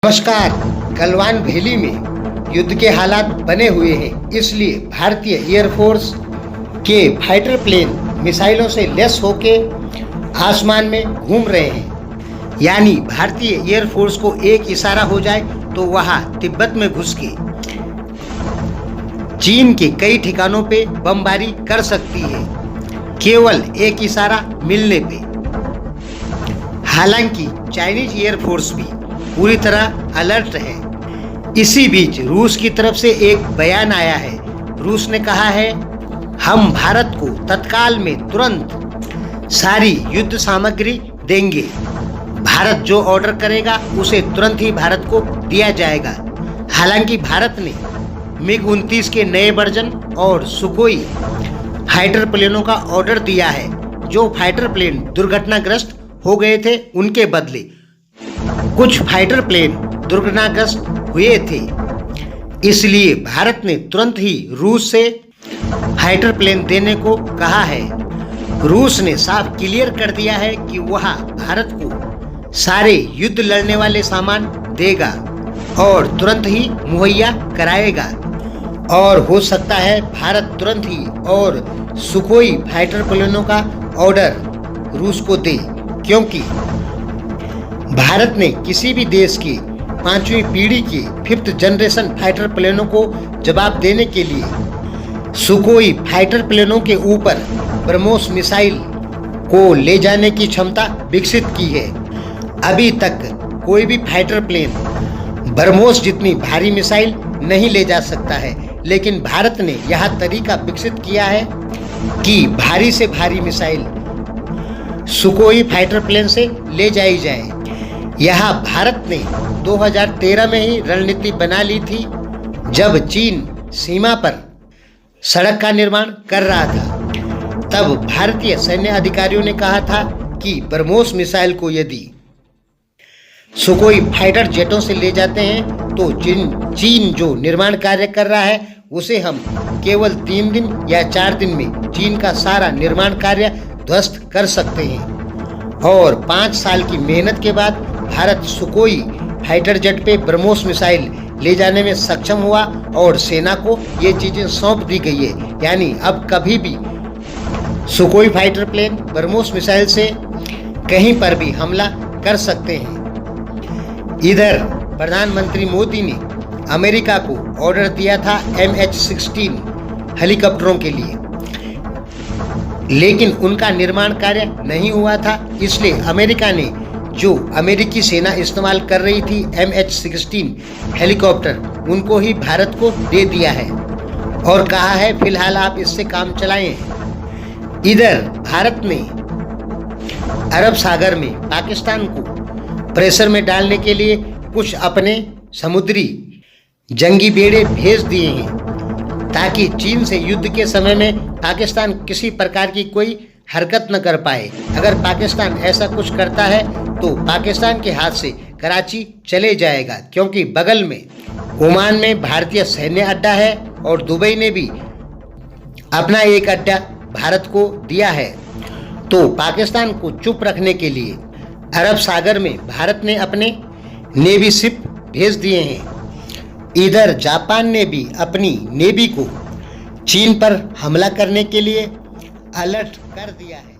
नमस्कार। गलवान वैली में युद्ध के हालात बने हुए हैं, इसलिए भारतीय एयरफोर्स के फाइटर प्लेन मिसाइलों से लैस होके आसमान में घूम रहे हैं। यानी भारतीय एयरफोर्स को एक इशारा हो जाए तो वहां तिब्बत में घुस के चीन के कई ठिकानों पे बमबारी कर सकती है, केवल एक इशारा मिलने पे। हालांकि चाइनीज एयरफोर्स भी पूरी तरह अलर्ट है। इसी बीच रूस की तरफ से एक बयान आया है। रूस ने कहा है, हम भारत को तत्काल में तुरंत सारी युद्ध सामग्री देंगे। भारत जो ऑर्डर करेगा उसे तुरंत ही भारत को दिया जाएगा। हालांकि भारत ने मिग-29 के नए वर्जन और सुखोई फाइटर प्लेनों का ऑर्डर दिया है। जो फाइटर प्लेन दुर्घटनाग्रस्त हो गए थे, उनके बदले कुछ फाइटर प्लेन दुर्घटनाग्रस्त हुए थे। इसलिए भारत ने तुरंत ही रूस से फाइटर प्लेन देने को कहा है। रूस ने साफ क्लियर कर दिया है कि वह भारत को सारे युद्ध लड़ने वाले सामान देगा और तुरंत ही मुहैया कराएगा। और हो सकता है भारत तुरंत ही और सुखोई फाइटर प्लेनों का ऑर्डर रूस को दे, क्योंकि भारत ने किसी भी देश की 5वीं पीढ़ी के 5th जनरेशन फाइटर प्लेनों को जवाब देने के लिए सुखोई फाइटर प्लेनों के ऊपर ब्रह्मोस मिसाइल को ले जाने की क्षमता विकसित की है। अभी तक कोई भी फाइटर प्लेन ब्रह्मोस जितनी भारी मिसाइल नहीं ले जा सकता है, लेकिन भारत ने यह तरीका विकसित किया है कि भारी से भारी मिसाइल सुखोई फाइटर प्लेन से ले जाई जाए। यह भारत ने 2013 में ही रणनीति बना ली थी, जब चीन सीमा पर सड़क का निर्माण कर रहा था। तब भारतीय सैन्य अधिकारियों ने कहा था कि ब्रह्मोस मिसाइल को यदि सुखोई फाइटर जेटों से ले जाते हैं तो चीन जो निर्माण कार्य कर रहा है उसे हम केवल 3 दिन या 4 दिन में चीन का सारा निर्माण कार्य ध्वस्त कर सकते हैं। और 5 साल की मेहनत के बाद भारत सुखोई फाइटर जेट पे ब्रह्मोस मिसाइल ले जाने में सक्षम हुआ और सेना को ये चीजें सौंप दी गई है। यानी अब कभी भी Sukhoi fighter plane BrahMos missile से कहीं पर भी हमला कर सकते हैं। इधर प्रधानमंत्री मोदी ने अमेरिका को ऑर्डर दिया था MH-16 हेलीकॉप्टरों के लिए, लेकिन उनका निर्माण कार्य नहीं हुआ था। इसलिए अमेरिका ने जो अमेरिकी सेना इस्तेमाल कर रही थी MH-16 हेलीकॉप्टर, उनको ही भारत को दे दिया है और कहा है फिलहाल आप इससे काम चलाएं। इधर भारत ने अरब सागर में पाकिस्तान को प्रेशर में डालने के लिए कुछ अपने समुद्री जंगी बेड़े भेज दिए हैं, ताकि चीन से युद्ध के समय में पाकिस्तान किसी प्रकार की कोई हरकत न कर पाए। अगर पाकिस्तान ऐसा कुछ करता है तो पाकिस्तान के हाथ से कराची चले जाएगा, क्योंकि बगल में ओमान में भारतीय सैन्य अड्डा है और दुबई ने भी अपना एक अड्डा भारत को दिया है। तो पाकिस्तान को चुप रखने के लिए अरब सागर में भारत ने अपने नेवी शिप भेज दिए हैं। इधर जापान ने भी अपनी नेवी को चीन पर हमला करने के लिए अलर्ट कर दिया है।